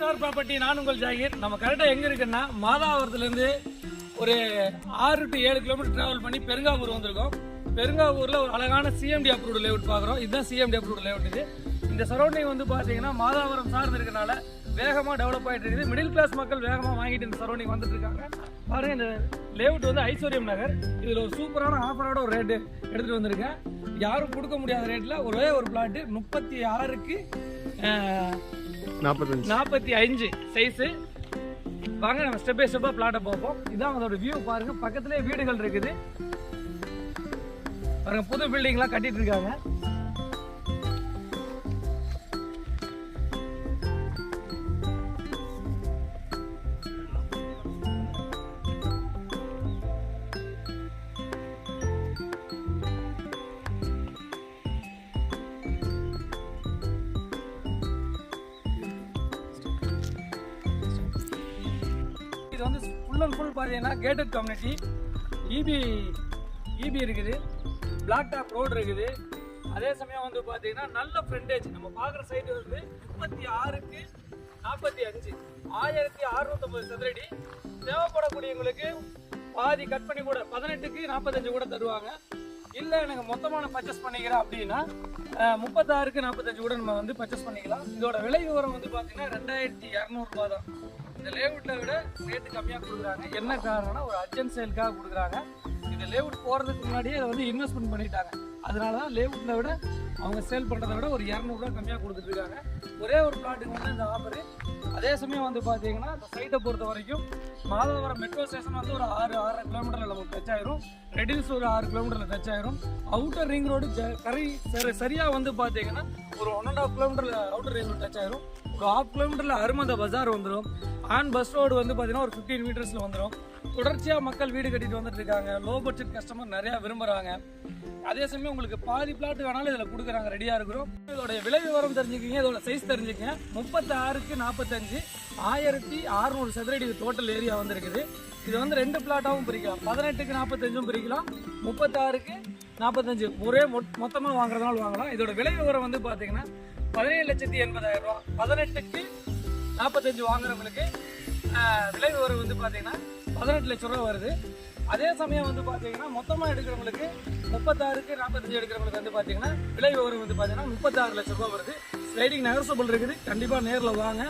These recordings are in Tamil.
ஸ்டார் ப்ராப்பர்ட்டி நான் உங்கள் ஜாகிர். நம்ம கரெக்டாக எங்கே இருக்குன்னா மாதாவரத்துலேருந்து ஒரு 6 to 7 கிலோமீட்டர் ட்ராவல் பண்ணி பெருங்காவூர் வந்திருக்கோம். பெருங்காவூரில் ஒரு அழகான சிஎம்டி அப்ரூவ்டு லேஅவுட் பார்க்குறோம். இதுதான் சிஎம்டி அப்ரூவ்டு லேஅவுட். இது இந்த சரௌண்டிங் வந்து பார்த்தீங்கன்னா மாதாவரம் சார்ந்து இருக்கனால வேகமாக டெவலப் ஆகிட்டு இருக்குது. மிடில் கிளாஸ் மக்கள் வேகமாக வாங்கிட்டு இந்த சரௌண்டிங் வந்துட்டு இருக்காங்க. பாருங்கள், இந்த லேஅவுட் வந்து ஐஸ்வர்யம் நகர். இதில் ஒரு சூப்பரான ஆஃபரோட ஒரு ரேட்டு எடுத்துகிட்டு வந்திருக்கேன். யாரும் கொடுக்க முடியாத ரேட்டில் ஒரே ஒரு பிளாட்டு 36க்கு 45 சைஸு. வாங்க நம்ம ஸ்டெப் பை ஸ்டெப்பாக பிளாட்டை பார்ப்போம். இதான் அதோட வியூ பாருங்க. பக்கத்துலேயே வீடுகள் இருக்குது பாருங்க. புது பில்டிங்லாம் கட்டிட்டு இருக்காங்க. இது வந்து ஃபுல் அண்ட் ஃபுல் பார்த்தீங்கன்னா கேட்டட் கம்யூனிட்டி. இபி இருக்குது, பிளாக் டாப் ரோடு இருக்குது. அதே சமயம் வந்து பார்த்தீங்கன்னா நல்ல ஃப்ரண்டேஜ். நம்ம பார்க்குற சைட்டு வந்து 36க்கு 45 1650 சதுரடி. தேவைப்படக்கூடியவங்களுக்கு பாதி கட் பண்ணி கூட 18க்கு 45 கூட தருவாங்க. இல்லை எனக்கு மொத்தமாக நான் பர்ச்சேஸ் பண்ணிக்கிறேன் அப்படின்னா 36க்கு 45 கூட நம்ம வந்து பர்ச்சேஸ் பண்ணிக்கலாம். இதோட விலை விவரம் வந்து பார்த்தீங்கன்னா 2200 ரூபா தான். இந்த லேஅவுட்டை விட ரேட்டு கம்மியாக கொடுக்குறாங்க. என்ன காரணம்னா ஒரு அர்ஜென்ட் சேலுக்காக கொடுக்குறாங்க. இந்த லேஅவுட் போகிறதுக்கு முன்னாடியே அதை வந்து இன்வெஸ்ட்மெண்ட் பண்ணிட்டாங்க. அதனால தான் லேஅவுட்டில் விட அவங்க சேல் பண்ணுறதை விட ஒரு 200 ரூபா கம்மியாக கொடுத்துட்ருக்காங்க. ஒரே ஒரு பிளாட்டுக்கு வந்து இந்த ஆஃபரு. அதே சமயம் வந்து பார்த்தீங்கன்னா இந்த சைட்டை பொறுத்த வரைக்கும் மாதாவரம் மெட்ரோ ஸ்டேஷன் வந்து ஒரு 6-6.5 கிலோமீட்டரில் நமக்கு டச் ஆயிரும். ரெடில்ஸ் ஒரு 6 கிலோமீட்டரில் டச் ஆயிரும். அவுட்டர் ரிங் ரோடு சரியாக வந்து பார்த்தீங்கன்னா ஒரு 1.5 கிலோமீட்டரில் அவுட்டர் ரிங் ரோடு டச் ஆயிரும். ஒரு 1/2 கிலோமீட்டரில் அருமந்த பஜார் வந்துடும். ஆன் பஸ் ரோடு வந்து பார்த்தீங்கன்னா ஒரு 15 மீட்டர்ஸில் வந்துடும். தொடர்ச்சியாக மக்கள் வீடு கட்டிட்டு வந்துட்டு இருக்காங்க. லோ பட்ஜெட் கஸ்டமர் நிறையா விரும்புகிறாங்க. அதே சமயம் உங்களுக்கு பாதி பிளாட் வேணாலும் இதில் கொடுக்குறாங்க, ரெடியாக இருக்கிறோம். இதோட விலை விவரம் தெரிஞ்சுக்கிங்க, இதோட சைஸ் தெரிஞ்சுக்கங்க. 36க்கு 45 1600 சதுரடி டோட்டல் ஏரியா வந்துருக்குது. இது வந்து 2 பிளாட்டாகவும் பிரிக்கலாம். 18க்கு 45 பிரிக்கலாம், 36க்கு 45 ஒரே மொத்தமாக வாங்குறதுனால வாங்கலாம். இதோட விலை விவரம் வந்து பார்த்தீங்கன்னா 17,80,000 ரூபா. 18க்கு 45 வாங்குறவங்களுக்கு விலை விவரம் வந்து பார்த்தீங்கன்னா 18 லட்சம் ரூபா வருது. அதே சமயம் வந்து பார்த்தீங்கன்னா மொத்தமாக எடுக்கிறவங்களுக்கு 36க்கு 45 எடுக்கிறவங்களுக்கு வந்து பார்த்தீங்கன்னா விலை விவரம் வந்து பார்த்தீங்கன்னா 36 லட்சம் ரூபா வருது. ஸ்லைடிங் நெகர்சபிள் இருக்குது. கண்டிப்பாக நேரில் வாங்க,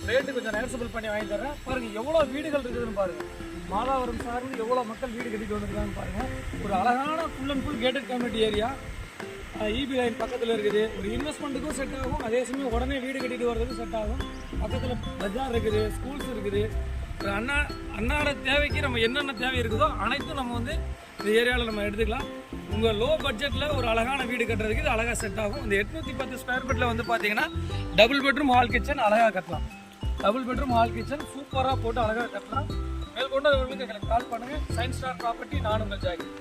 ரேட்டு கொஞ்சம் நெகர்சபிள் பண்ணி வாங்கி தரேன். பாருங்கள் எவ்வளோ வீடுகள் இருக்குதுன்னு பாருங்கள். மாதாவரம் சார்ந்து எவ்வளோ மக்கள் வீடு கட்டிட்டு வந்துருக்காங்கன்னு பாருங்கள். ஒரு அழகான full and full gated community area. EB line பக்கத்தில் இருக்குது. ஒரு இன்வெஸ்ட்மெண்ட்டுக்கும் செட் ஆகும். அதே சமயம் உடனே வீடு கட்டிட்டு வர்றதுக்கும் செட் ஆகும். பக்கத்தில் பஜார் இருக்குது, ஸ்கூல்ஸ் இருக்குது. ஒரு அன்னாட தேவைக்கு நம்ம என்னென்ன தேவை இருக்குதோ அனைத்தும் நம்ம வந்து இந்த ஏரியாவில் நம்ம எடுத்துக்கலாம். உங்கள் லோ பட்ஜெட்டில் ஒரு அழகான வீடு கட்டுறதுக்கு இது அழகாக செட் ஆகும். இந்த 810 ஸ்கொயர் ஃபீட்டில் வந்து பார்த்தீங்கன்னா டபுள் பெட்ரூம் ஹால் கிச்சன் அழகாக கட்டலாம். டபுள் பெட்ரூம் ஹால் கிச்சன் சூப்பராக போட்டு அழகாக கட்டலாம். மேற்கொண்டு அவர்களுக்கு எங்களுக்கு கால் பண்ணுங்கள். சயின்ஸ் ஸ்டார் ப்ராப்பர்ட்டி நான் உங்கள் ஜாகிர்.